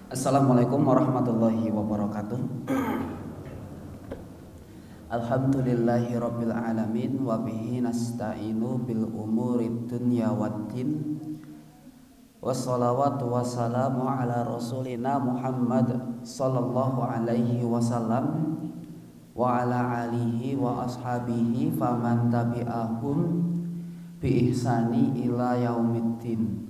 Assalamualaikum warahmatullahi wabarakatuh. Alhamdulillahi rabbil alamin wa bihi nasta'inu bil umuri dunya waddin. Wassalawatu wassalamu ala rasulina Muhammad sallallahu alaihi wasallam wa ala alihi wa ashabihi faman tabi'ahum bi ihsani ila yaumiddin.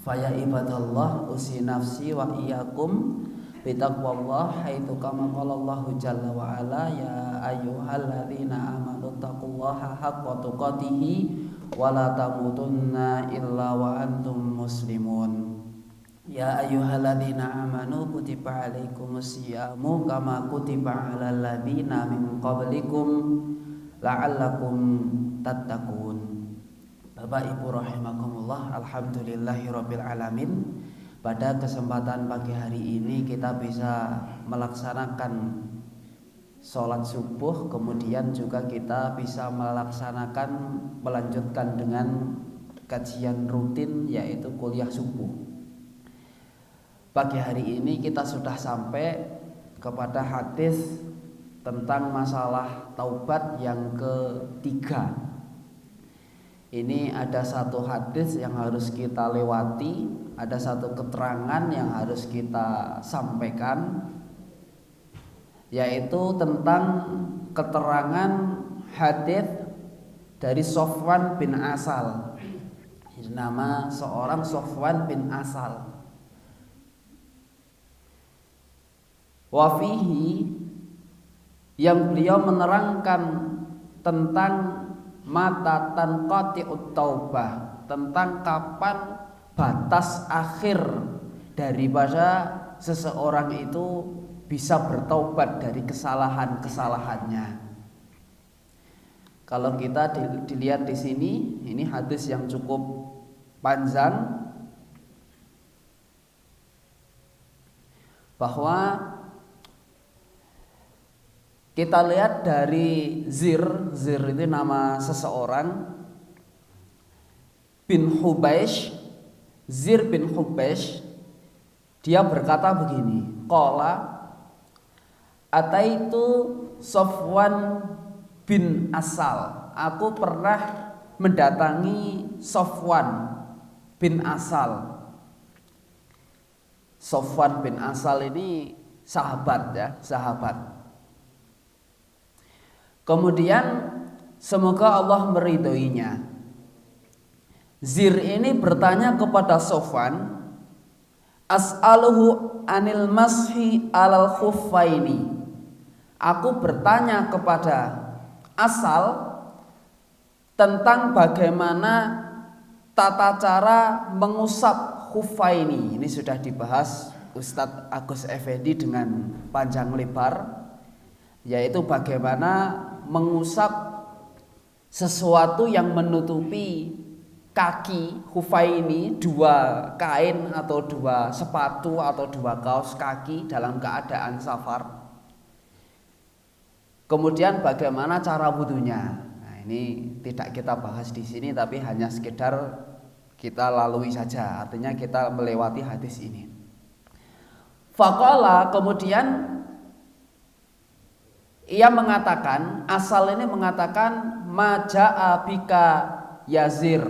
Faya ibadallah usi nafsi wa iyyakum bitaqwallah haitsu kama qala Allahu jalla wa ala ya ayyuhalladzina amanu taqullaha haqqa tuqatih wa la tamutunna illa wa antum muslimun. Ya ayyuhalladzina amanu kutiba alaikumus syiyamu kama kutiba alal ladzina min qablikum la'allakum tattaqun. Bapak Ibu rahimakumullah, alhamdulillahirabbil alamin. Pada kesempatan pagi hari ini kita bisa melaksanakan sholat subuh, kemudian juga kita bisa melanjutkan dengan kajian rutin yaitu kuliah subuh. Pagi hari ini kita sudah sampai kepada hadis tentang masalah taubat yang ketiga. Ini ada satu hadis yang harus kita lewati, ada satu keterangan yang harus kita sampaikan, yaitu tentang keterangan hadis dari Sofwan bin Asal. Nama seorang Sofwan bin Asal. Wafihi, yang beliau menerangkan tentang mata tanqati'ut taubah, tentang kapan batas akhir daripada seseorang itu bisa bertaubat dari kesalahan-kesalahannya. Kalau kita dilihat di sini, ini hadis yang cukup panjang, bahwa kita lihat dari Zir itu nama seseorang, bin Hubaish, Zir bin Hubaish, dia berkata begini, qala ataitu Sofwan bin Asal, aku pernah mendatangi Sofwan bin Asal. Sofwan bin Asal ini sahabat ya, sahabat. Kemudian semoga Allah meridhoinya. Zir ini bertanya kepada Sofwan, as'aluhu anil mashi alal khuffaini. Aku bertanya kepada Asal tentang bagaimana tata cara mengusap khuffaini. Ini sudah dibahas Ustadz Agus Effendi dengan panjang lebar, yaitu bagaimana mengusap sesuatu yang menutupi kaki khufaini, dua kain atau dua sepatu atau dua kaos kaki dalam keadaan safar. Kemudian bagaimana cara wudunya. Nah, ini tidak kita bahas di sini, tapi hanya sekedar kita lalui saja. Artinya kita melewati hadis ini. Faqala, kemudian ia mengatakan, Asal ini mengatakan, maja'a bika Yazir,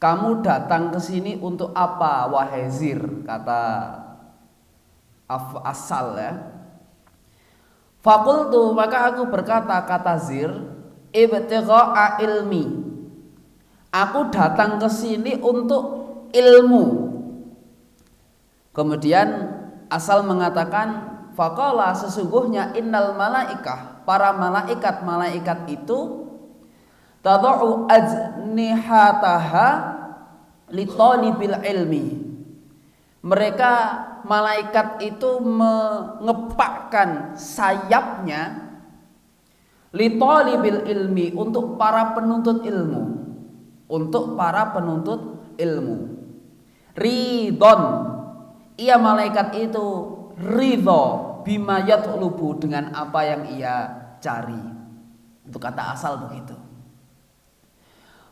kamu datang ke sini untuk apa wahai Zir, kata Asal ya. Fakultu, maka aku berkata, kata Zir, ibtigha'a ilmi, aku datang ke sini untuk ilmu. Kemudian Asal mengatakan, faqala, sesungguhnya innal malaikah, para malaikat itu tad'u ajnihataha li talibil ilmi. Mereka malaikat itu mengepakkan sayapnya li talibil ilmi, untuk para penuntut ilmu, untuk para penuntut ilmu. Ridon, ia malaikat itu ridho bima yatlubu, dengan apa yang ia cari. Itu kata Asal begitu.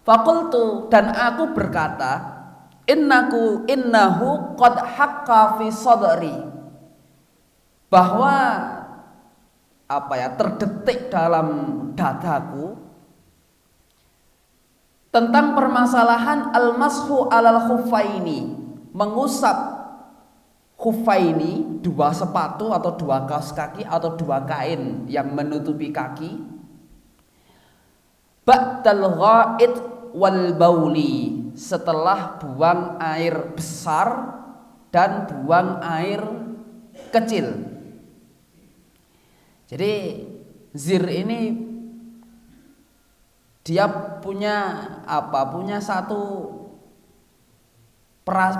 Fakultu, dan aku berkata, innahu qad haqqa fi sadri, bahwa terdetik dalam dadaku tentang permasalahan al-mashu alal khuffaini, mengusap khuffaini, dua sepatu atau dua kaos kaki atau dua kain yang menutupi kaki, ba'dal ghaid wal bauli, setelah buang air besar dan buang air kecil. Jadi zir ini dia punya satu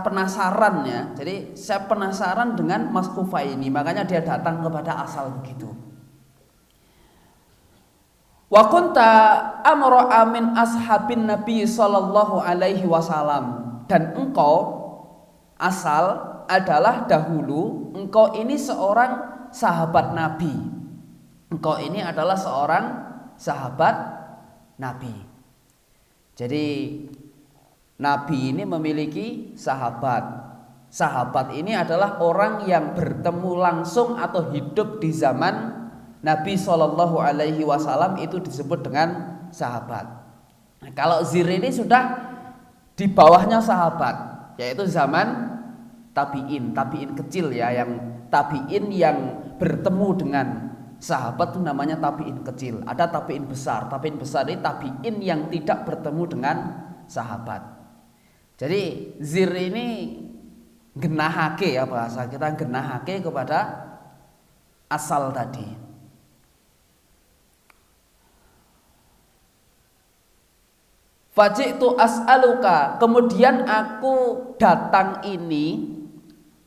penasaran ya. Jadi saya penasaran dengan Mas Kufa ini, makanya dia datang kepada Asal begitu. Wa kunta amra min ashabin Nabi sallallahu alaihi wasallam, dan engkau Asal adalah dahulu engkau ini seorang sahabat Nabi. Engkau ini adalah seorang sahabat Nabi. Jadi Nabi ini memiliki sahabat. Sahabat ini adalah orang yang bertemu langsung atau hidup di zaman Nabi Shallallahu Alaihi Wasallam, itu disebut dengan sahabat. Nah, kalau zir ini sudah di bawahnya sahabat, yaitu zaman tabiin kecil ya, yang tabiin yang bertemu dengan sahabat itu namanya tabiin kecil. Ada tabiin besar. Tabiin besar ini tabiin yang tidak bertemu dengan sahabat. Jadi zir ini genahake ya, bahasa kita genahake kepada Asal tadi. Faji'tu as'aluka, kemudian aku datang ini,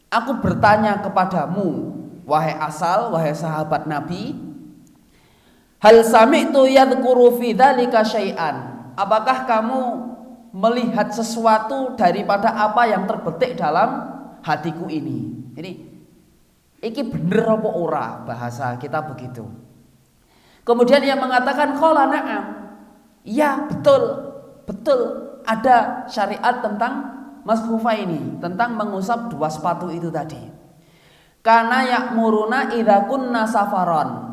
aku bertanya kepadamu, wahai Asal, wahai sahabat Nabi, hal sami'tu yadhkuru fi dzalika syai'an, apakah kamu melihat sesuatu daripada apa yang terbetik dalam hatiku ini? Ini iki bener apa ora, bahasa kita begitu. Kemudian ia mengatakan qala na'am, ya betul ada syariat tentang mashufa ini, tentang mengusap dua sepatu itu tadi. Karena ya'muruna idza kunna safaran,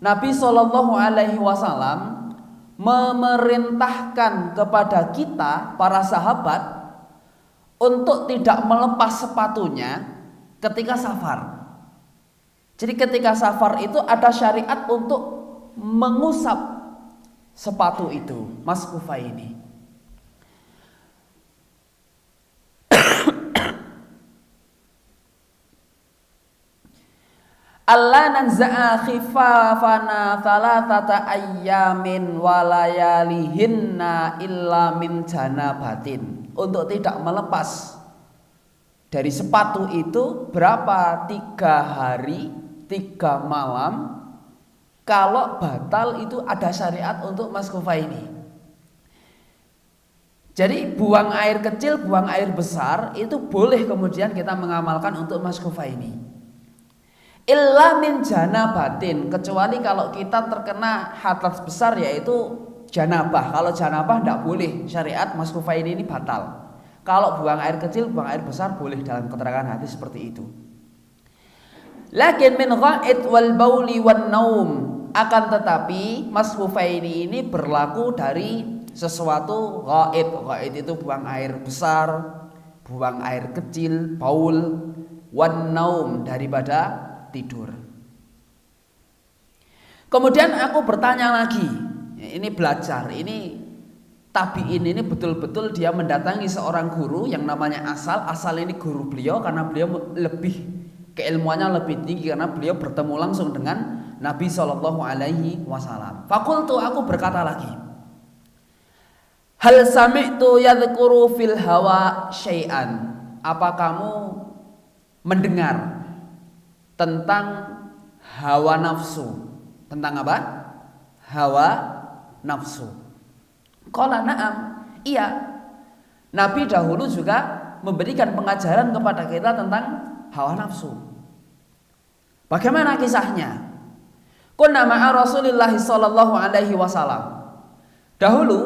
Nabi Shallallahu Alaihi Wasallam memerintahkan kepada kita para sahabat untuk tidak melepas sepatunya ketika safar. Jadi ketika safar itu ada syariat untuk mengusap sepatu itu, mashufa ini. Allah nanza'a khifafana thalathata ayyamin walayalihinna illa min janabatin, untuk tidak melepas dari sepatu itu berapa? 3 hari 3 malam. Kalau batal itu ada syariat untuk mashufa ini. Jadi buang air kecil, buang air besar itu boleh kemudian kita mengamalkan untuk mashufa ini. Illa min janabatin, kecuali kalau kita terkena hadas besar yaitu janabah. Kalau janabah tidak boleh, syariat mashufa ini batal. Kalau buang air kecil, buang air besar boleh dalam keterangan hadis seperti itu. Lakin min ghaid wal bauli wan naum, akan tetapi mashufa ini berlaku dari sesuatu ghaid. Ghaid itu buang air besar, buang air kecil, baul, wan naum daripada tidur. Kemudian aku bertanya lagi, ini belajar, ini tabiin ini betul-betul dia mendatangi seorang guru yang namanya Asal. Asal ini guru beliau karena beliau lebih keilmuannya lebih tinggi karena beliau bertemu langsung dengan Nabi Shallallahu Alaihi Wasallam. Fakultu, aku berkata lagi, hal sami'tu yadhkuru fil hawa syai'an, apa kamu mendengar tentang hawa nafsu? Tentang apa? Hawa nafsu. Qala na'am, iya. Nabi dahulu juga memberikan pengajaran kepada kita tentang hawa nafsu. Bagaimana kisahnya? Kunna ma'a Rasulillah sallallahu alaihi wasallam. Dahulu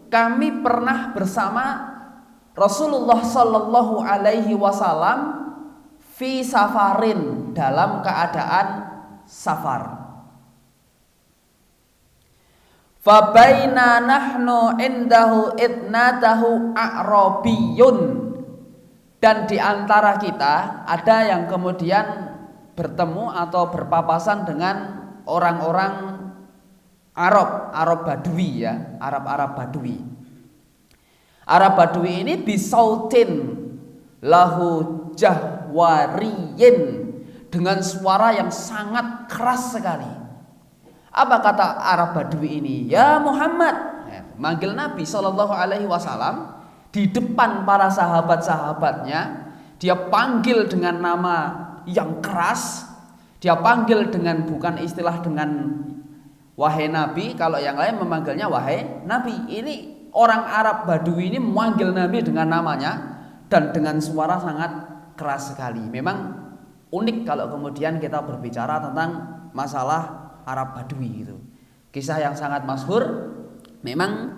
kami pernah bersama Rasulullah Shallallahu Alaihi Wasallam fi safarin, dalam keadaan safar. Fabaina nahnu indahu idnatahu a'rabiyun, dan di antara kita ada yang kemudian bertemu atau berpapasan dengan orang-orang Arab Badui ya, Arab Badui. Arab Badui ini bisautin lahu jahwariyin, dengan suara yang sangat keras sekali. Apa kata Arab Badui ini? Ya Muhammad, manggil Nabi Shallallahu Alaihi Wasallam di depan para sahabat-sahabatnya. Dia panggil dengan nama yang keras. Dia panggil dengan, bukan istilah dengan wahai Nabi, kalau yang lain memanggilnya wahai Nabi. Ini orang Arab Badui ini memanggil Nabi dengan namanya dan dengan suara sangat keras sekali. Memang unik kalau kemudian kita berbicara tentang masalah Arab Badui itu. Kisah yang sangat masyhur, memang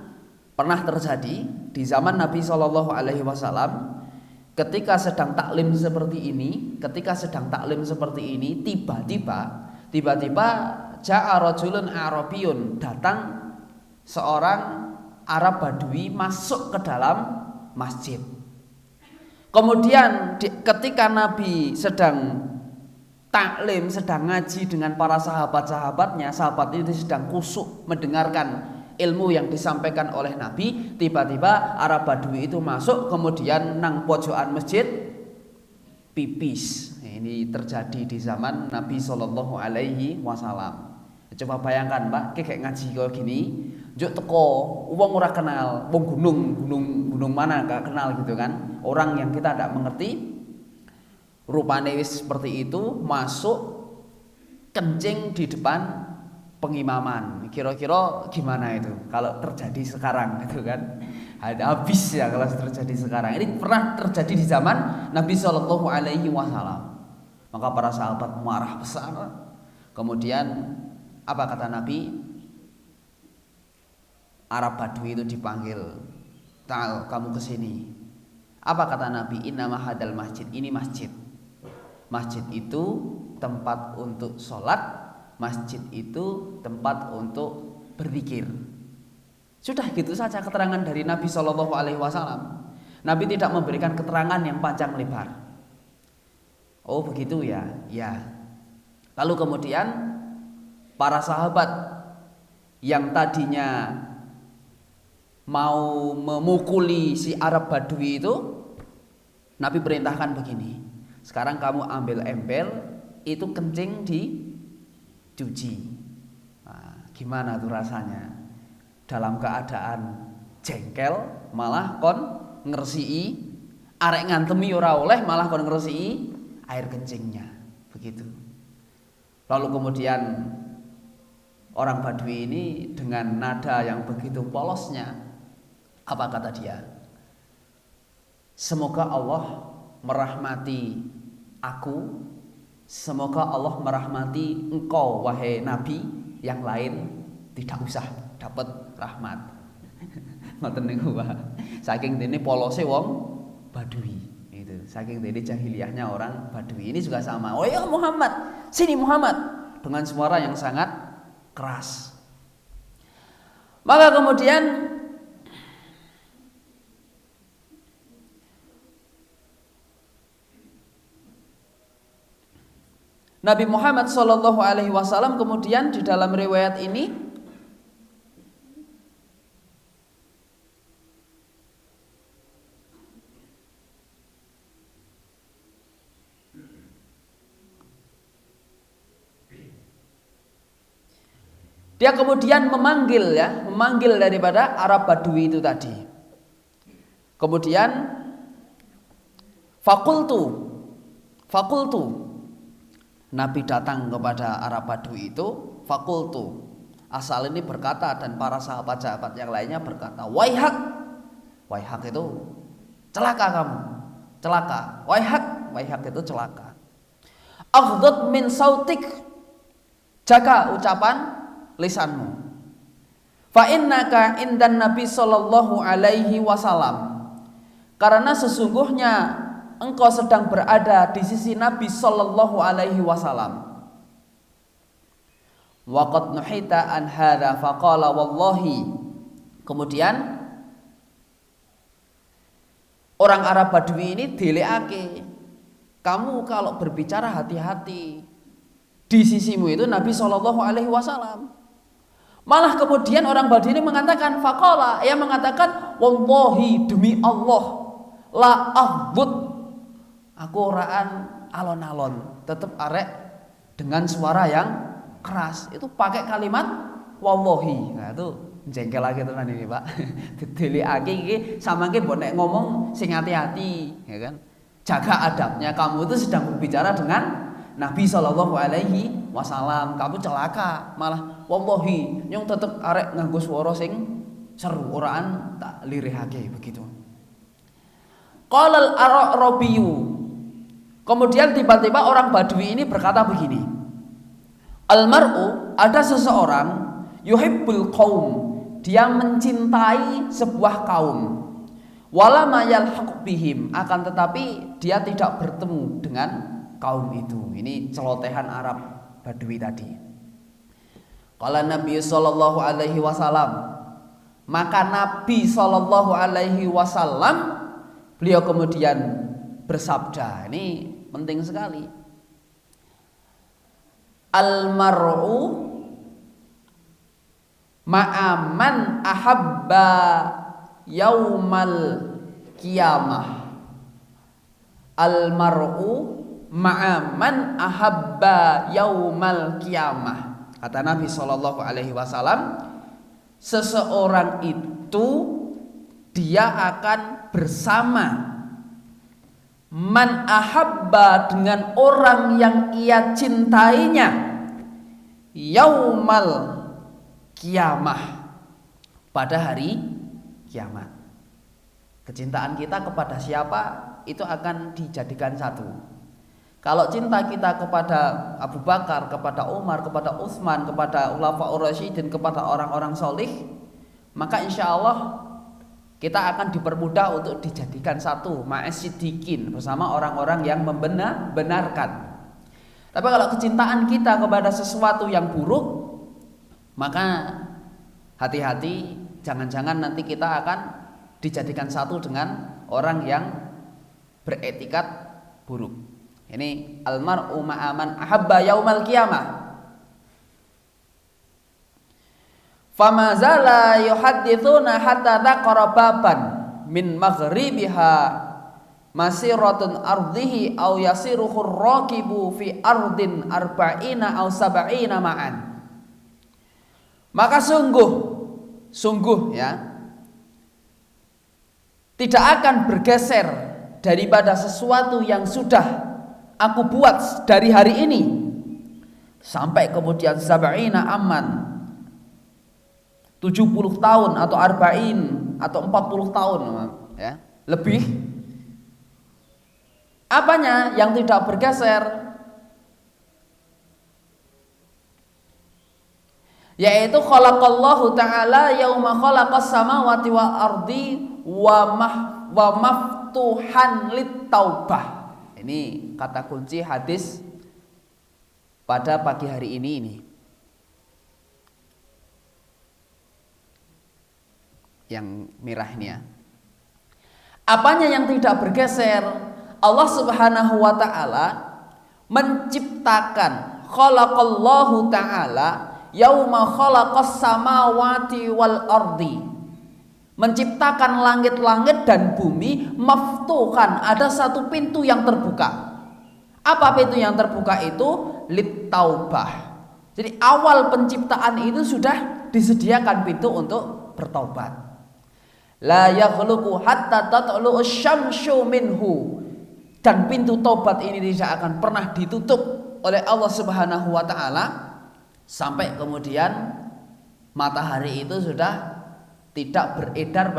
pernah terjadi di zaman Nabi Shallallahu Alaihi Wasallam. Ketika sedang taklim seperti ini, tiba-tiba ja'a rajulun Arabiyun, datang seorang Arab Badui masuk ke dalam masjid. Kemudian ketika Nabi sedang taklim, sedang ngaji dengan para sahabat-sahabatnya, sahabat itu sedang khusyuk mendengarkan ilmu yang disampaikan oleh Nabi. Tiba-tiba Arab Badui itu masuk, kemudian nang pojokan masjid pipis. Ini terjadi di zaman Nabi Shallallahu Alaihi Wasallam. Coba bayangkan Mbak, kayak ngaji kayak gini, juk teko wong ora kenal, wong gunung mana gak kenal gitu kan, orang yang kita tidak mengerti. Rupane wis seperti itu, masuk kencing di depan pengimaman. Kira-kira gimana itu kalau terjadi sekarang gitu kan? Ada habis ya kalau terjadi sekarang. Ini pernah terjadi di zaman Nabi Shallallahu Alaihi Wasallam. Maka para sahabat marah besar. Kemudian apa kata Nabi? Arab Badui itu dipanggil, "Ta'al, kamu kesini." Apa kata Nabi? Innama hadal masjid, ini masjid. Masjid itu tempat untuk sholat, masjid itu tempat untuk berzikir. Sudah gitu saja keterangan dari Nabi Shallallahu Alaihi Wasallam. Nabi tidak memberikan keterangan yang panjang lebar. Oh begitu ya, ya. Lalu kemudian para sahabat yang tadinya mau memukuli si Arab Badui itu, Nabi perintahkan begini. Sekarang kamu ambil ember, itu kencing dicuci. Nah, gimana tuh rasanya? Dalam keadaan jengkel, malah kon ngersii, arek ngantemi ora oleh, malah kon ngersii air kencingnya. Begitu. Lalu kemudian orang Badui ini dengan nada yang begitu polosnya, apa kata dia? Semoga Allah merahmati aku, semoga Allah merahmati engkau wahai Nabi, yang lain tidak usah dapat rahmat. Ngoten niku Pak. Saking dene polose wong Badui itu. Saking dene jahiliyahnya orang Badui. Ini juga sama. Oh ya Muhammad, sini Muhammad, dengan suara yang sangat keras. Maka kemudian Nabi Muhammad Shallallahu Alaihi Wasallam kemudian di dalam riwayat ini dia kemudian memanggil daripada Arab Badui itu tadi. Kemudian fakultu Nabi datang kepada Arab Badui itu, fakultu. Asal ini berkata dan para sahabat-sahabat yang lainnya berkata, waihak. Waihak itu celaka kamu. Celaka. Waihak itu celaka. Aghdud min sautik. Jaga ucapan lisanmu. Fa innaka indan Nabi sallallahu alaihi wasallam karena sesungguhnya engkau sedang berada di sisi Nabi sallallahu alaihi wasallam. Wa qad nuhita an hadza faqala wallahi. Kemudian orang Arab Badui ini dilekake, kamu kalau berbicara hati-hati, di sisimu itu Nabi sallallahu alaihi wasallam. Malah kemudian orang Badui ini mengatakan faqala, ia mengatakan wallahi, demi Allah, la ahdud, aku oraan alon-alon, tetap arek dengan suara yang keras. Itu pakai kalimat wallahi. Nah itu jengkel lagi tenan ini Pak. Didelikake iki samangke mbok nek ngomong sing hati-hati, ya kan? Jaga adabnya, kamu itu sedang berbicara dengan Nabi sallallahu alaihi wasallam, kamu celaka. Malah wallahi nyong tetep arek nganggo swara sing seru, oraan tak lirihake begitu. Qala al-Arabiyyu. Kemudian tiba-tiba orang Badui ini berkata begini, al-mar'u, ada seseorang, yuhibbul qaum, dia mencintai sebuah kaum, wala ma yalhaq bihim, akan tetapi dia tidak bertemu dengan kaum itu. Ini celotehan Arab Badui tadi. Qala Nabi sallallahu alaihi wasallam, maka Nabi sallallahu alaihi wasallam beliau kemudian bersabda, ini penting sekali. Al-mar'u ma'aman ahabba yaumal qiyamah. Al-mar'u ma'aman ahabba yaumal qiyamah. Kata Nabi sallallahu alaihi wasallam, seseorang itu dia akan bersama man ahabba, dengan orang yang ia cintainya, yaumal kiamah, pada hari kiamat. Kecintaan kita kepada siapa itu akan dijadikan satu. Kalau cinta kita kepada Abu Bakar, kepada Umar, kepada Utsman, kepada Khulafaur Rasyidin, kepada orang-orang solih, maka insya Allah kita akan dipermudah untuk dijadikan satu, ma'as-siddiqin, bersama orang-orang yang membenarkan. Tapi kalau kecintaan kita kepada sesuatu yang buruk, maka hati-hati, jangan-jangan nanti kita akan dijadikan satu dengan orang yang beretikat buruk. Ini almar'u ma'aman ahabba yaumal qiyamah. Famazala yuhadditsuna hatta dzakara baban min maghribiha masiratun ardhihi aw yasiruhu ar-raqibu fi ardin arba'ina aw sab'ina ma'an. Maka sungguh ya, tidak akan bergeser daripada sesuatu yang sudah aku buat dari hari ini sampai kemudian sab'ina aman, 70 tahun atau arba'in atau 40 tahun ya, lebih. Apanya yang tidak bergeser? Yaitu khalaqallahu ta'ala yauma khalaqas samawati wal ardi wa maftuhan lit taubah. Ini kata kunci hadis pada pagi hari ini. Yang merah ini ya. Apanya yang tidak bergeser? Allah Subhanahu wa taala menciptakan, khalaqallahu taala yauma khalaqas samawati wal ardi, menciptakan langit-langit dan bumi, maftuhan, ada satu pintu yang terbuka. Apa pintu yang terbuka itu? Lit taubah. Jadi awal penciptaan itu sudah disediakan pintu untuk bertaubat. La yakhluqu hatta tatlu'u syamsu minhu, dan pintu taubat ini tidak akan pernah ditutup oleh Allah Subhanahu wa taala sampai kemudian matahari itu sudah tidak beredar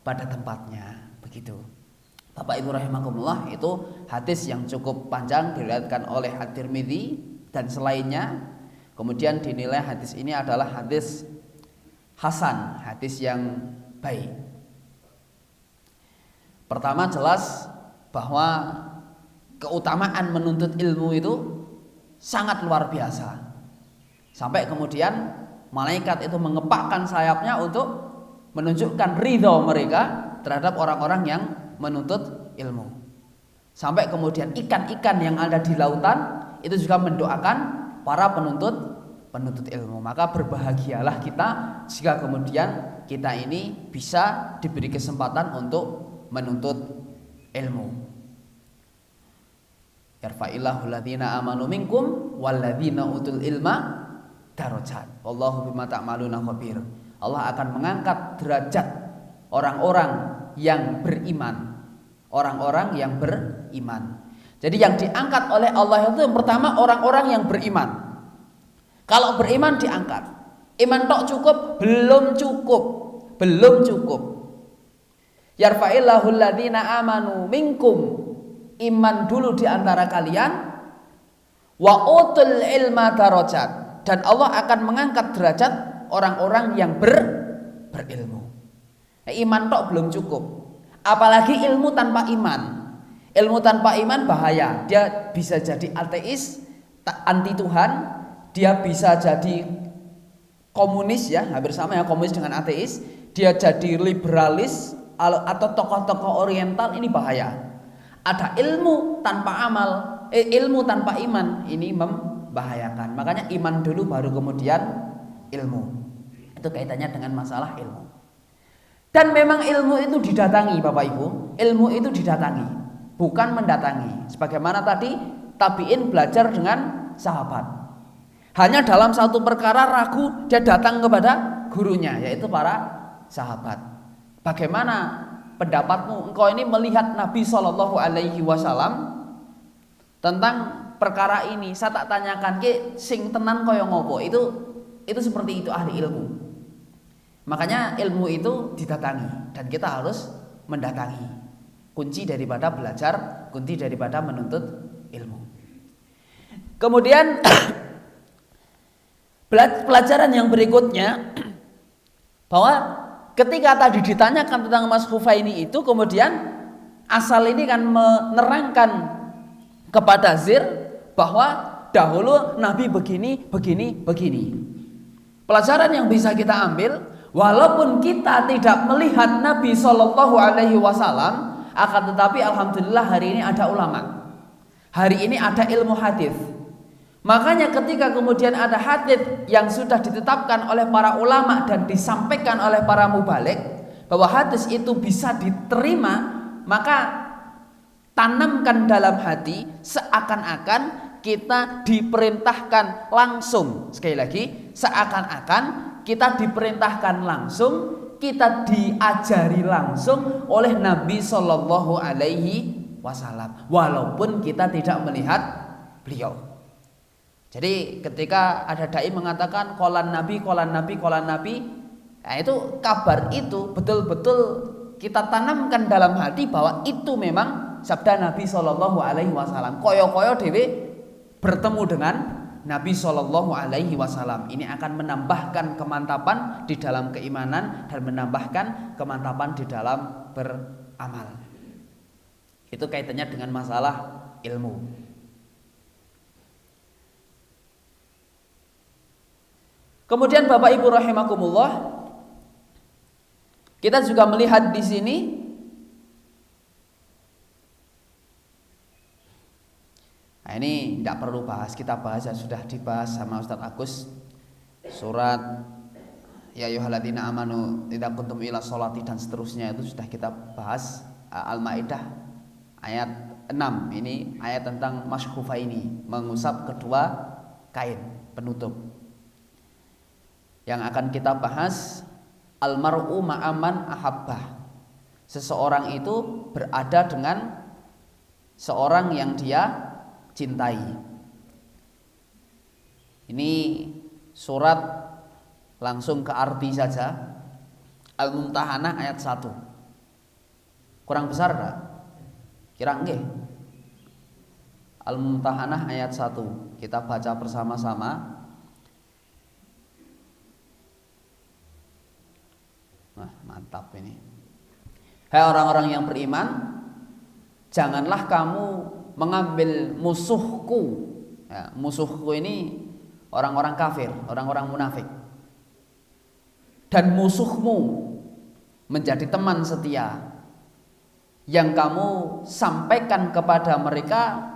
pada tempatnya. Begitu. Bapak Ibu rahimakumullah, itu hadis yang cukup panjang diriwayatkan oleh At-Tirmidzi dan selainnya. Kemudian dinilai hadis ini adalah hadis hasan, hadis yang baik. Pertama jelas bahwa keutamaan menuntut ilmu itu sangat luar biasa. Sampai kemudian malaikat itu mengepakkan sayapnya untuk menunjukkan ridho mereka terhadap orang-orang yang menuntut ilmu. Sampai kemudian ikan-ikan yang ada di lautan itu juga mendoakan para penuntut ilmu. Maka berbahagialah kita jika kemudian kita ini bisa diberi kesempatan untuk menuntut ilmu. Yarfa'illahu alladhina amanu minkum walladhina utul ilma darajat. Wallahu bima ta'maluna khabir. Allah akan mengangkat derajat orang-orang yang beriman. Orang-orang yang beriman. Jadi yang diangkat oleh Allah itu yang pertama orang-orang yang beriman. Kalau beriman diangkat. Iman tok cukup? Belum cukup. Belum cukup. Yarfa'illahu alladhina amanu minkum. Iman dulu di antara kalian. Wa utul ilma darajat. Dan Allah akan mengangkat derajat orang-orang yang berilmu. Nah, iman tok belum cukup. Apalagi ilmu tanpa iman. Ilmu tanpa iman bahaya. Dia bisa jadi ateis, anti Tuhan. Dia bisa jadi komunis ya, hampir sama ya komunis dengan ateis. Dia jadi liberalis atau tokoh-tokoh oriental, ini bahaya. Ada ilmu tanpa amal, ilmu tanpa iman, ini membahayakan. Makanya iman dulu baru kemudian ilmu. Itu kaitannya dengan masalah ilmu. Dan memang ilmu itu didatangi Bapak Ibu. Ilmu itu didatangi, bukan mendatangi. Sebagaimana tadi tabi'in belajar dengan sahabat. Hanya dalam satu perkara ragu, dia datang kepada gurunya, yaitu para sahabat. Bagaimana pendapatmu? Engkau ini melihat Nabi SAW tentang perkara ini. Saya tak tanyakan ke sing tenan kaya ngopo. Itu seperti itu ahli ilmu. Makanya ilmu itu didatangi dan kita harus mendatangi. Kunci daripada belajar, kunci daripada menuntut ilmu. Kemudian pelajaran yang berikutnya, bahwa ketika tadi ditanyakan tentang Mas Hufaini itu, kemudian asal ini kan menerangkan kepada Zir bahwa dahulu Nabi begini. Pelajaran yang bisa kita ambil, walaupun kita tidak melihat Nabi SAW, akan tetapi alhamdulillah hari ini ada ulama, hari ini ada ilmu hadis. Makanya ketika kemudian ada hadis yang sudah ditetapkan oleh para ulama dan disampaikan oleh para mubalik bahwa hadis itu bisa diterima, maka tanamkan dalam hati seakan-akan kita diperintahkan langsung. Sekali lagi, seakan-akan kita diperintahkan langsung, kita diajari langsung oleh Nabi Shallallahu Alaihi Wasallam, walaupun kita tidak melihat beliau. Jadi ketika ada dai mengatakan kolan nabi, nah itu kabar itu betul-betul kita tanamkan dalam hati bahwa itu memang sabda Nabi Shallallahu Alaihi Wasallam. Koyo-koyo dewe bertemu dengan Nabi Shallallahu Alaihi Wasallam. Ini akan menambahkan kemantapan di dalam keimanan dan menambahkan kemantapan di dalam beramal. Itu kaitannya dengan masalah ilmu. Kemudian Bapak Ibu rahimakumullah, kita juga melihat di sini nah ini tidak perlu bahas, kita bahas ya, sudah dibahas sama Ustadz Agus. Surat ya ayyuhalladzina amanu idza kuntum ila sholati dan seterusnya itu sudah kita bahas. Al-Maidah ayat 6, ini ayat tentang masyhufa ini, mengusap kedua kain penutup. Yang akan kita bahas almar'u ma'aman ahabbah. Seseorang itu berada dengan seorang yang dia cintai. Ini surat langsung ke arti saja. Al-Mumtahanah ayat 1. Kurang besar enggak? Kira nggih? Al-Mumtahanah ayat 1. Kita baca bersama-sama. Wah, mantap ini. Hai orang-orang yang beriman, janganlah kamu mengambil musuhku. Ya, musuhku ini orang-orang kafir, orang-orang munafik. Dan musuhmu menjadi teman setia yang kamu sampaikan kepada mereka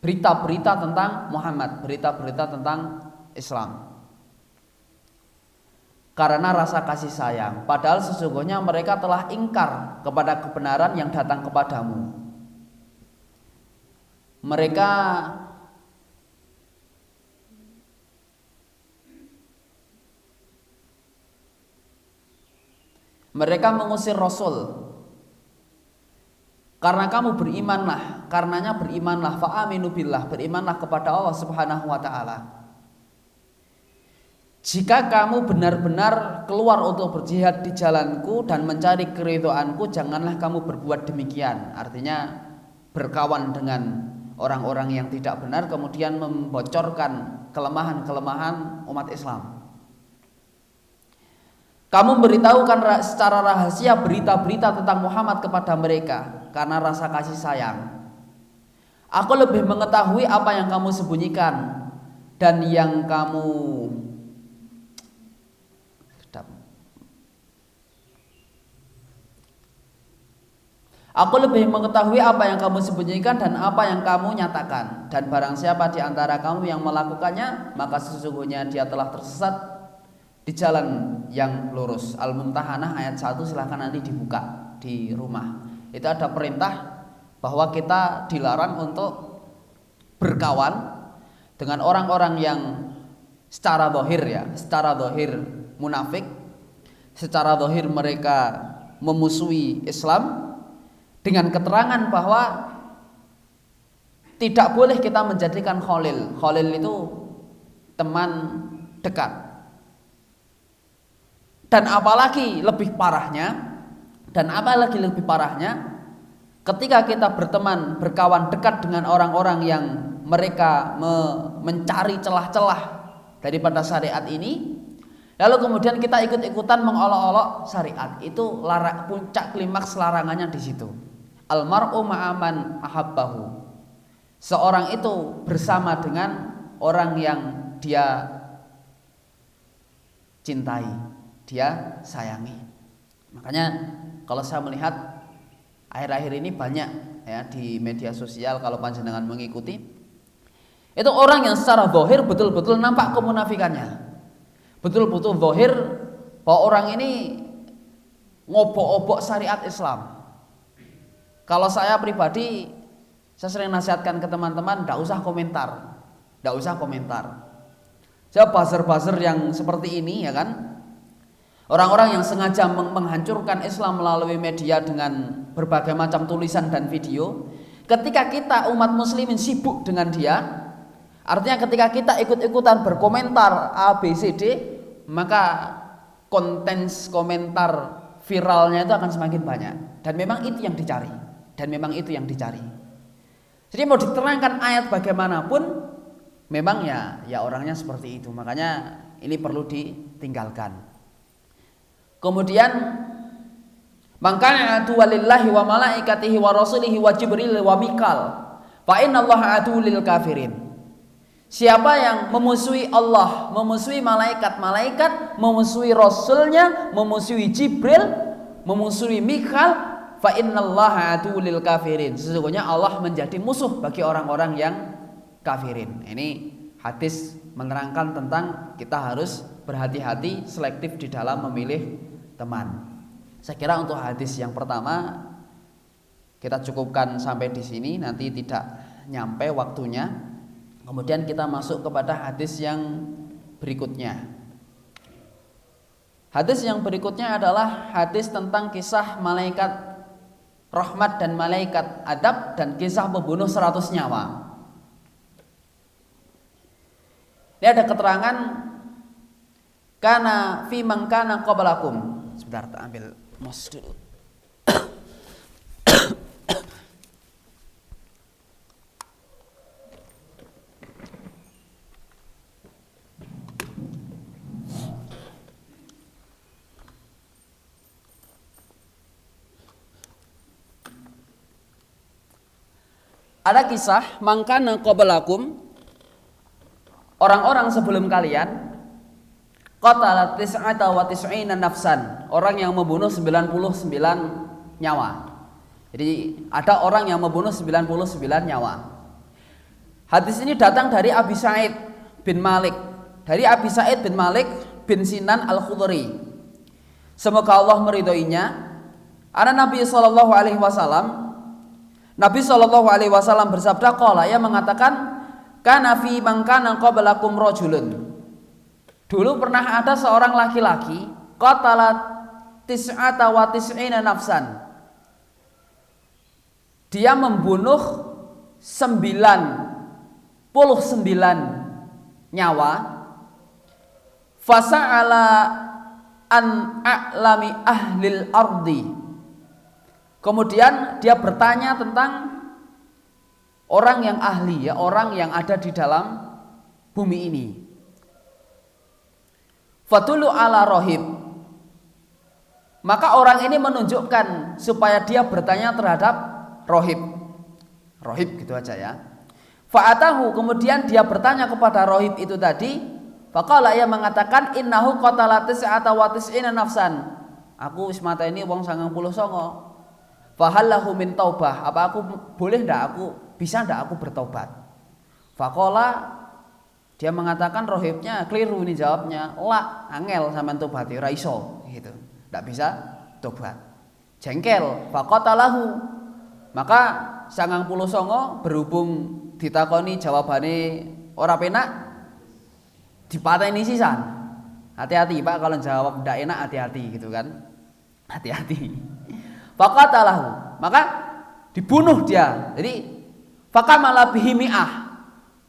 berita-berita tentang Muhammad, berita-berita tentang Islam. Karena rasa kasih sayang, padahal sesungguhnya mereka telah ingkar kepada kebenaran yang datang kepadamu. Mereka mengusir Rasul. Karena kamu berimanlah, karenanya berimanlah, fa'aminu billah, berimanlah kepada Allah Subhanahu wa taala. Jika kamu benar-benar keluar untuk berjihad di jalanku dan mencari keridhoanku, janganlah kamu berbuat demikian. Artinya berkawan dengan orang-orang yang tidak benar, kemudian membocorkan kelemahan-kelemahan umat Islam. Kamu memberitahukan secara rahasia berita-berita tentang Muhammad kepada mereka karena rasa kasih sayang. Aku lebih mengetahui apa yang kamu sembunyikan dan yang kamu Aku lebih mengetahui apa yang kamu sembunyikan dan apa yang kamu nyatakan. Dan barang siapa di antara kamu yang melakukannya, maka sesungguhnya dia telah tersesat di jalan yang lurus. Al-Mumtahanah ayat 1, silahkan nanti dibuka di rumah. Itu ada perintah bahwa kita dilarang untuk berkawan dengan orang-orang yang secara zahir ya, secara zahir munafik, secara zahir mereka memusuhi Islam, dengan keterangan bahwa tidak boleh kita menjadikan khalil. Khalil itu teman dekat. Dan apalagi lebih parahnya, ketika kita berteman, berkawan dekat dengan orang-orang yang mereka mencari celah-celah daripada syariat ini, lalu kemudian kita ikut-ikutan mengolok-olok syariat, itu puncak klimaks larangannya di situ. Almar'u ma'aman ahabbahu. Seorang itu bersama dengan orang yang dia cintai, dia sayangi. Makanya kalau saya melihat akhir-akhir ini banyak ya di media sosial, kalau panjenengan mengikuti, itu orang yang secara zahir betul-betul nampak kemunafikannya. Betul-betul zahir bahwa orang ini ngobok-obok syariat Islam. Kalau saya pribadi, saya sering nasihatkan ke teman-teman, tidak usah komentar. Saya buzzer-buzzer yang seperti ini ya kan, orang-orang yang sengaja menghancurkan Islam melalui media dengan berbagai macam tulisan dan video. Ketika kita umat muslimin sibuk dengan dia, artinya ketika kita ikut-ikutan berkomentar A, B, C, D, maka konten komentar viralnya itu akan semakin banyak. Dan memang itu yang dicari. Jadi mau diterangkan ayat bagaimanapun, memang ya orangnya seperti itu. Makanya ini perlu ditinggalkan. Kemudian mangkana atu walillahi wa malaikatihi wa rasulihi wa jibril wa mikal fa innallaha atu lil kafirin. Siapa yang memusuhi Allah, memusuhi malaikat-malaikat, memusuhi rasulnya, memusuhi Jibril, memusuhi Mikal, fa innallaha atu lil kafirin. Sesungguhnya Allah menjadi musuh bagi orang-orang yang kafirin. Ini hadis menerangkan tentang kita harus berhati-hati, selektif di dalam memilih teman. Saya kira untuk hadis yang pertama kita cukupkan sampai di sini, nanti tidak nyampe waktunya. Kemudian kita masuk kepada hadis yang berikutnya. Hadis yang berikutnya adalah hadis tentang kisah malaikat rahmat dan malaikat adab dan kisah pembunuh 100 nyawa. Ini ada keterangan kana fi man kana qablakum. Sebentar, tak ambil mos dulu. Ada kisah mangkana qablakum, orang-orang sebelum kalian, qatalat tis'ata wa tis'ina nafsan, orang yang membunuh 99 nyawa. Jadi ada orang yang membunuh 99 nyawa. Hadis ini datang dari Abi Sa'id bin Malik, dari Abi Sa'id bin Malik bin Sinan Al-Khudri. Semoga Allah meridhoinya. Ana Nabi sallallahu alaihi wasallam, Nabi sallallahu alaihi wasallam bersabda, qala, ia mengatakan, kana fi man kana qablakum rajulun. Dulu pernah ada seorang laki-laki, qatalat tis'ata wa tis'ina nafsan. Dia membunuh 99 nyawa. Fasa'ala an a'lami ahlil ardi. Kemudian dia bertanya tentang orang yang ahli, ya, orang yang ada di dalam bumi ini. Fatulu ala rohib. Maka orang ini menunjukkan supaya dia bertanya terhadap rohib. Rohib gitu aja ya. Fa'atahu, kemudian dia bertanya kepada rohib itu tadi. Faqala, ia mengatakan, innahu qatala tis'ata wa tis'ina nafsan. Aku wis mata ini wong 99. Fahallahu min taubah, apa aku boleh ndak, aku bisa ndak aku bertobat? Faqala, dia mengatakan, rohibnya keliru ini jawabnya, la, angel sampean tobati ora iso gitu, ndak bisa tobat. Jengkel. Faqatalahu, maka 99 berhubung ditakoni jawabane ora penak, dipateni sisan. Hati-hati Pak kalau jawab ndak enak, hati-hati gitu kan. Hati-hati. Faqatalahu, maka dibunuh dia. Jadi fakamala bihi mi'ah.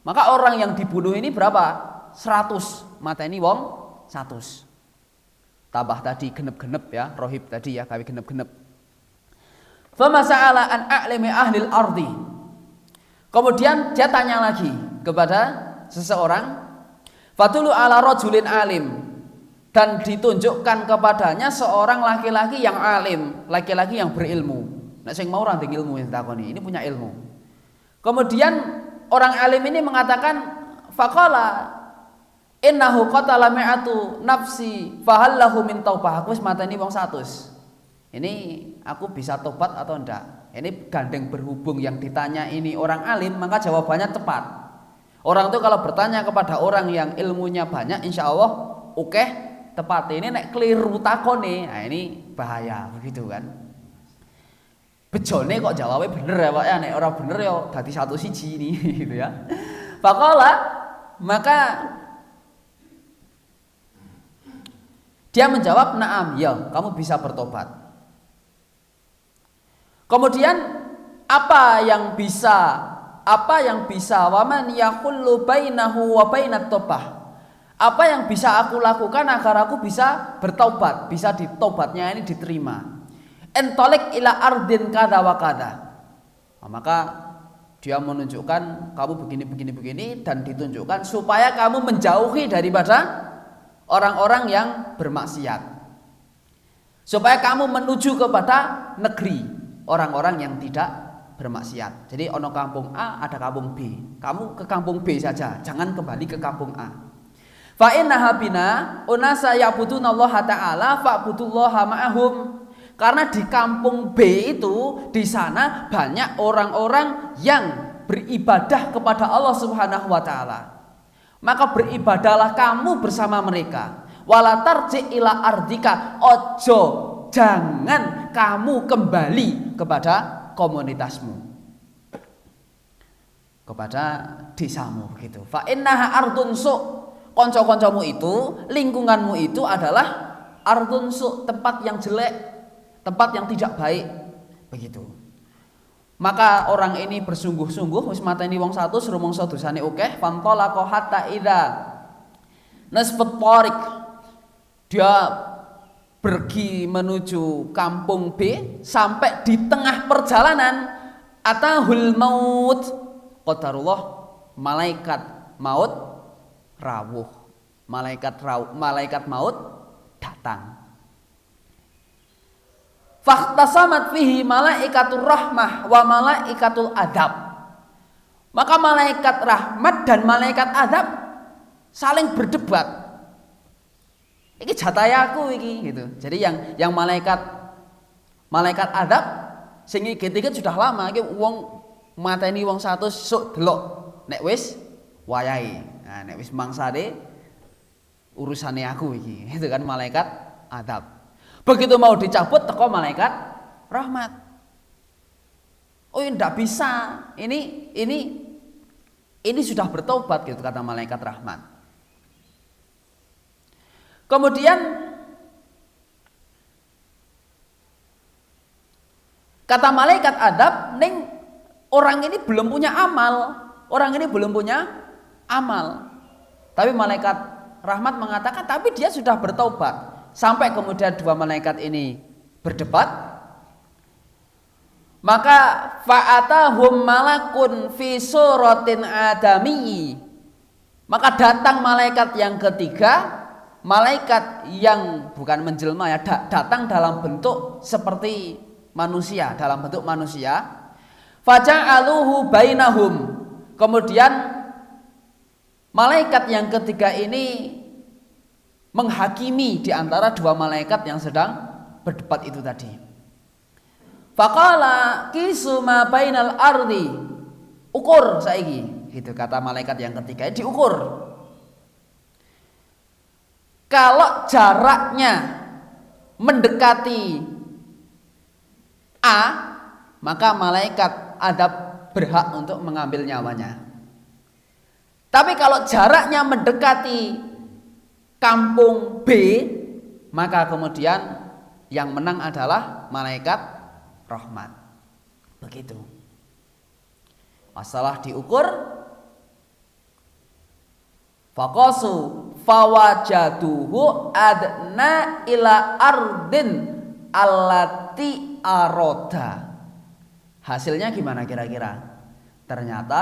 Maka orang yang dibunuh ini berapa? 100. Mateni wong 100. Tambah tadi genep-genep ya, rohib tadi ya, kawi genep-genep. Famasa'ala an a'limi ahlil ardi. Kemudian dia tanya lagi kepada seseorang, fatulu ala rajulin alim, dan ditunjukkan kepadanya seorang laki-laki yang alim, laki-laki yang berilmu. Nek sing mau ora ndek ilmu yang takoni, ini punya ilmu. Kemudian orang alim ini mengatakan, faqala innahu qatala mi'atu nafsi fahallahu min taubah. Aku wis mateni wong 100. Ini aku bisa tobat atau enggak? Ini gandeng berhubung yang ditanya ini orang alim, maka jawabannya tepat. Orang itu kalau bertanya kepada orang yang ilmunya banyak, insya Allah oke, tepat. Ini nek keliru takone, nah ini bahaya begitu kan. Bejone kok jawabnya bener ya Pak ya, nek orang bener ya dadi 1-1 ini gitu ya. Faqala, maka dia menjawab, na'am, ya, kamu bisa bertobat. Kemudian apa yang bisa waman yaqullu bainahu wa bainat taubah, apa yang bisa aku lakukan agar aku bisa bertaubat, bisa ditobatnya ini diterima. Entolik ila ardin kada wa kada. Nah, maka dia menunjukkan kamu begini dan ditunjukkan supaya kamu menjauhi daripada orang-orang yang bermaksiat, supaya kamu menuju kepada negeri orang-orang yang tidak bermaksiat. Jadi ono kampung A, ada kampung B. Kamu ke kampung B saja, jangan kembali ke kampung A. Fa innaha bina unasa ya'budunallaha ta'ala fa'budullaha ma'ahum. Karena di kampung B itu, di sana banyak orang-orang yang beribadah kepada Allah Subhanahu wa taala. Maka beribadahlah kamu bersama mereka. Wala tarji ila ardika, ojo, jangan kamu kembali kepada komunitasmu, kepada desamu gitu. Fa innaha ardun su, konco-koncomu itu, lingkunganmu itu adalah ardun su, tempat yang jelek, tempat yang tidak baik begitu. Maka orang ini bersungguh-sungguh wis mateni wong 100 rumangsa dosane akeh, fantalaqa hatta idza nasbat tariq, dia pergi menuju kampung B, sampai di tengah perjalanan atahul maut, qadarullah, malaikat maut rawuh, malaikat maut datang. Fakhtasamat fihi malaikatur rahmah wa malaikatul adab. Maka malaikat rahmat dan malaikat azab saling berdebat. Iki jatah aku iki gitu. Jadi yang malaikat azab sing iki sudah lama iki wong mateni wong 100 sok delok nek wis wayahe. Nah nek wis mangsane urusane aku iki. Itu kan malaikat azab. Begitu mau dicabut teko malaikat rahmat. Oh tidak bisa. Ini sudah bertobat gitu kata malaikat rahmat. Kemudian kata malaikat adab, ning orang ini belum punya amal. Orang ini belum punya amal. Tapi malaikat rahmat mengatakan tapi dia sudah bertobat. Sampai kemudian dua malaikat ini berdebat. Maka fa'atahum malakun fi suratin adami. Maka datang malaikat yang ketiga, malaikat yang bukan menjelma ya, datang dalam bentuk seperti manusia, dalam bentuk manusia. Faja'aluhu bainahum. Kemudian malaikat yang ketiga ini menghakimi di antara dua malaikat yang sedang berdebat itu tadi. Faqala kisu ma bainal ardi. Ukur saiki, gitu kata malaikat yang ketiga, diukur. Kalau jaraknya mendekati A, maka malaikat adab berhak untuk mengambil nyawanya. Tapi kalau jaraknya mendekati kampung B, maka kemudian yang menang adalah malaikat rahmat. Begitu. Masalah diukur. Faqasu fawajaduhu adna ila ardin allati aroda. Hasilnya gimana kira-kira? Ternyata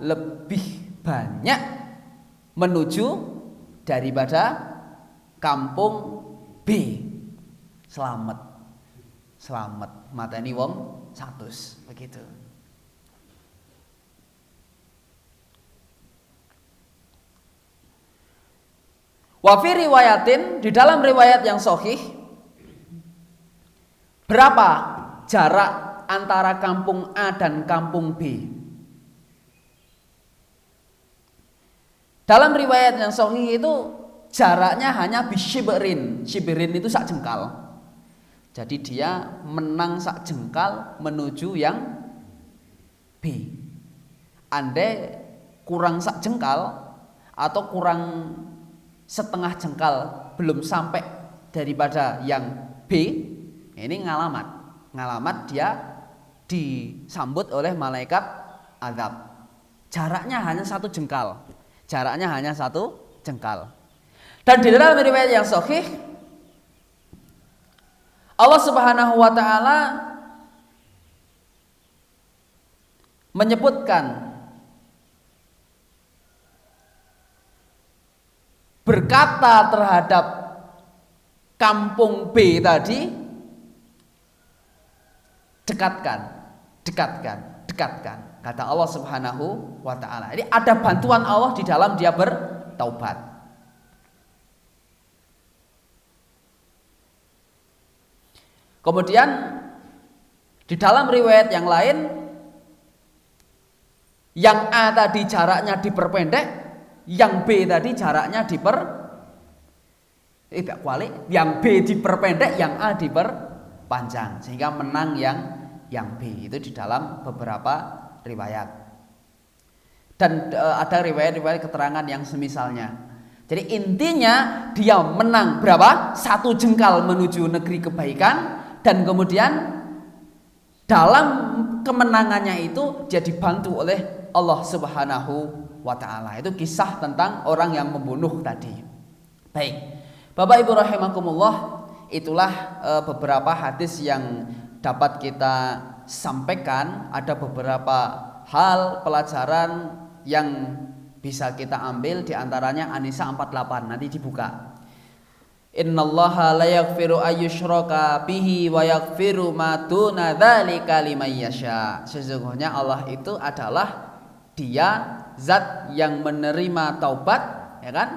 lebih banyak menuju daripada kampung B. Selamat mateni wong 100 begitu. Wa fi riwayatin, di dalam riwayat yang sahih, berapa jarak antara kampung A dan kampung B? Dalam riwayat yang sahih itu jaraknya hanya bisyibrin. Syibrin itu sak jengkal. Jadi dia menang sak jengkal menuju yang B. Andai kurang sak jengkal atau kurang setengah jengkal belum sampai daripada yang B, ini ngalamat dia disambut oleh malaikat azab. Jaraknya hanya satu jengkal. Dan di dalam riwayat yang sahih Allah Subhanahu wa taala menyebutkan berkata terhadap kampung B tadi, dekatkan, kata Allah Subhanahu wa taala. Jadi ada bantuan Allah di dalam dia bertaubat. Kemudian di dalam riwayat yang lain, yang A tadi jaraknya diperpendek, yang B tadi jaraknya yang B diperpendek, yang A diperpanjang, sehingga menang yang B. Itu di dalam beberapa riwayat. Dan ada riwayat-riwayat keterangan yang semisalnya. Jadi intinya dia menang berapa? Satu jengkal menuju negeri kebaikan. Dan kemudian dalam kemenangannya itu dia dibantu oleh Allah Subhanahu wa taala. Itu kisah tentang orang yang membunuh tadi. Baik. Bapak Ibu rahimakumullah, itulah beberapa hadis yang dapat kita sampaikan. Ada beberapa hal pelajaran yang bisa kita ambil, di antaranya An-Nisa 48, nanti dibuka. Innallaha la yaghfiru ayyushraka bihi wa yaghfiru ma duna dzalika liman yasha. Sesungguhnya Allah itu adalah Dia zat yang menerima taubat, ya kan?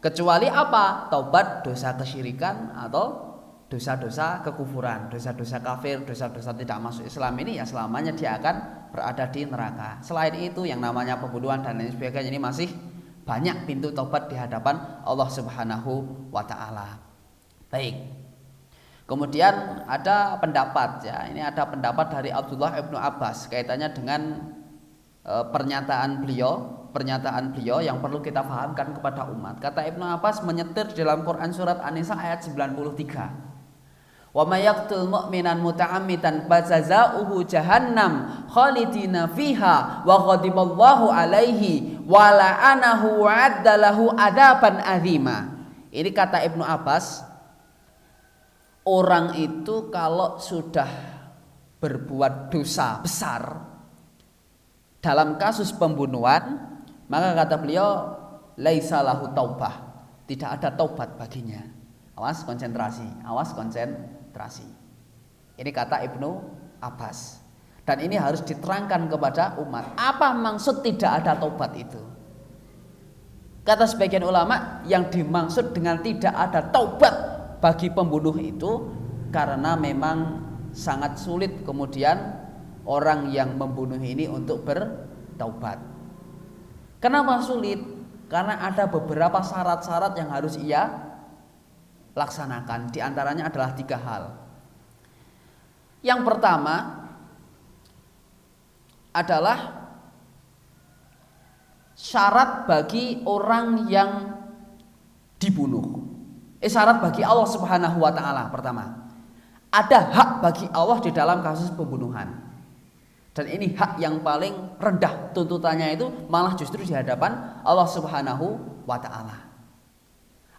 Kecuali apa? Taubat dosa kesyirikan atau dosa-dosa kekufuran, dosa-dosa kafir, dosa-dosa tidak masuk Islam ini ya selamanya dia akan berada di neraka. Selain itu yang namanya pembunuhan dan lain sebagainya ini masih banyak pintu taubat di hadapan Allah Subhanahu wa taala. Baik. Kemudian ada pendapat ya, ini ada pendapat dari Abdullah ibnu Abbas kaitannya dengan pernyataan beliau yang perlu kita fahamkan kepada umat. Kata Ibnu Abbas menyetir dalam Quran surat An-Nisa ayat 93. Wa may yaqtul mu'minan muta'ammidan fajazaohu jahannam khalidina fiha wa ghadiballahu alaihi wa la'anahu wa addalahu adaban azima. Ini kata Ibnu Abbas, orang itu kalau sudah berbuat dosa besar dalam kasus pembunuhan, maka kata beliau laisa lahu taubah, tidak ada taubat baginya. Awas konsentrasi. Ini kata Ibnu Abbas. Dan ini harus diterangkan kepada umat. Apa maksud tidak ada taubat itu? Kata sebagian ulama, yang dimaksud dengan tidak ada taubat bagi pembunuh itu karena memang sangat sulit kemudian orang yang membunuh ini untuk bertaubat. Kenapa sulit? Karena ada beberapa syarat-syarat yang harus ia laksanakan. Di antaranya adalah 3 hal. Yang pertama adalah syarat bagi orang yang dibunuh. Syarat bagi Allah Subhanahu wa taala pertama. Ada hak bagi Allah di dalam kasus pembunuhan. Dan ini hak yang paling rendah tuntutannya itu malah justru di hadapan Allah Subhanahu wa taala.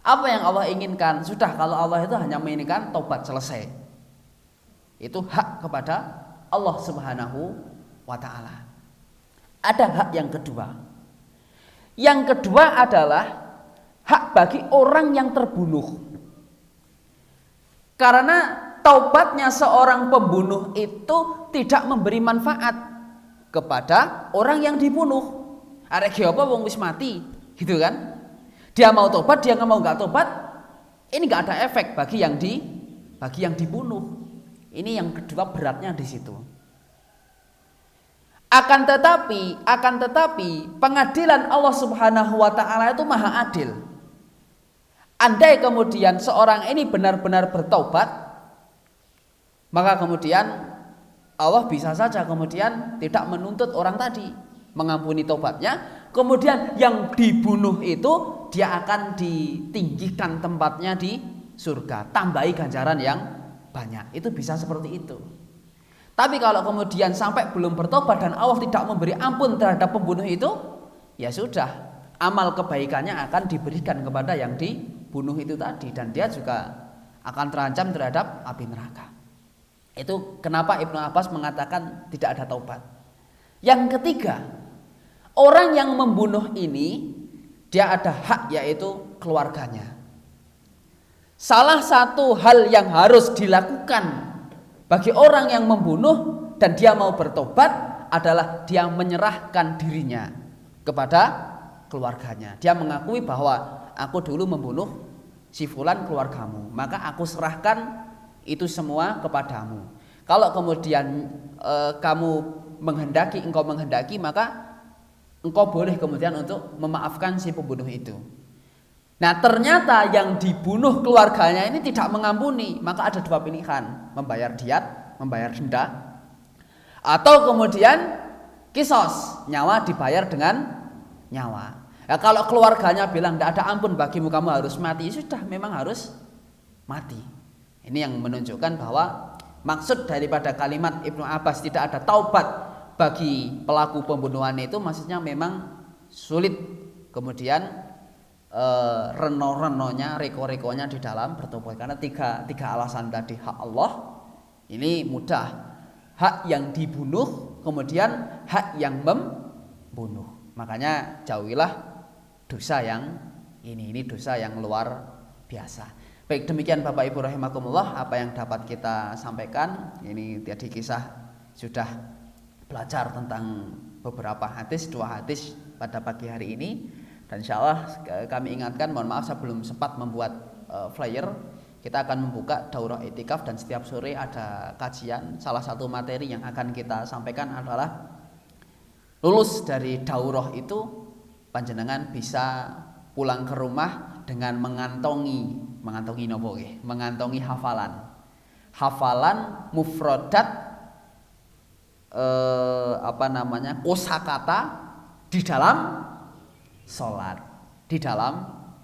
Apa yang Allah inginkan? Sudah, kalau Allah itu hanya menginginkan taubat selesai. Itu hak kepada Allah Subhanahu wa taala. Ada hak yang kedua. Yang kedua adalah hak bagi orang yang terbunuh. Karena taubatnya seorang pembunuh itu tidak memberi manfaat kepada orang yang dibunuh. Arek apa wong wis mati, gitu kan? Dia mau tobat, dia nggak tobat, ini nggak ada efek bagi yang dibunuh. Ini yang kedua beratnya di situ. Akan tetapi pengadilan Allah Subhanahu wa taala itu maha adil. Andai kemudian seorang ini benar-benar bertaubat, maka kemudian Allah bisa saja kemudian tidak menuntut orang tadi, mengampuni taubatnya. Kemudian yang dibunuh itu dia akan ditinggikan tempatnya di surga, tambahi ganjaran yang banyak. Itu bisa seperti itu. Tapi kalau kemudian sampai belum bertobat dan Allah tidak memberi ampun terhadap pembunuh itu, ya sudah, amal kebaikannya akan diberikan kepada yang dibunuh itu tadi, dan dia juga akan terancam terhadap api neraka. Itu kenapa Ibnu Abbas mengatakan tidak ada taubat. Yang ketiga, orang yang membunuh ini dia ada hak, yaitu keluarganya. Salah satu hal yang harus dilakukan bagi orang yang membunuh dan dia mau bertobat adalah dia menyerahkan dirinya kepada keluarganya. Dia mengakui bahwa aku dulu membunuh si fulan keluargamu, maka aku serahkan itu semua kepadamu. Kalau kemudian engkau menghendaki, maka engkau boleh kemudian untuk memaafkan si pembunuh itu. Nah, ternyata yang dibunuh keluarganya ini tidak mengampuni, maka ada 2 pilihan: membayar diat, membayar denda, atau kemudian kisos, nyawa dibayar dengan nyawa. Nah, kalau keluarganya bilang tidak ada ampun bagimu, kamu harus mati, sudah, memang harus mati. Ini yang menunjukkan bahwa maksud daripada kalimat Ibnu Abbas tidak ada taubat bagi pelaku pembunuhan itu maksudnya memang sulit kemudian reno-renonya, reko-rekonya di dalam bertobat, karena tiga alasan tadi. Hak Allah ini mudah, hak yang dibunuh, kemudian hak yang membunuh. Makanya jauhilah dosa yang ini dosa yang luar biasa. Baik, demikian Bapak Ibu rahimakumullah apa yang dapat kita sampaikan. Ini tadi kisah sudah belajar tentang beberapa hadis, 2 hadis pada pagi hari ini. Dan insya Allah kami ingatkan, mohon maaf saya belum sempat membuat flyer. Kita akan membuka daurah i'tikaf dan setiap sore ada kajian. Salah satu materi yang akan kita sampaikan adalah lulus dari daurah itu panjenengan bisa pulang ke rumah dengan mengantongi nopo nggih? Mengantongi hafalan mufradat kosakata di dalam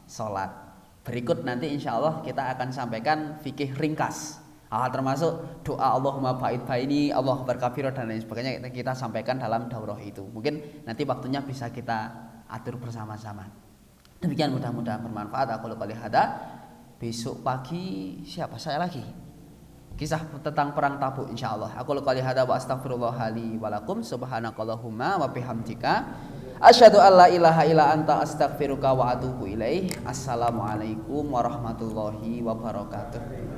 salat. Berikut nanti insya Allah kita akan sampaikan fikih ringkas, termasuk doa Allahumma ba'id baini, Allah berkafir dan lain sebagainya kita sampaikan dalam daurah itu. Mungkin nanti waktunya bisa kita atur bersama-sama. Demikian, mudah-mudahan bermanfaat. Aku qouli hadza. Besok pagi siapa saya lagi? Kisah tentang perang Tabuk insyaallah. Aku qouli hadza wa astaghfirullah li wa lakum subhanakallahumma wa bihamdika asyhadu an la ilaha illa anta astaghfiruka wa atubu ilaih. Assalamualaikum warahmatullahi wabarakatuh.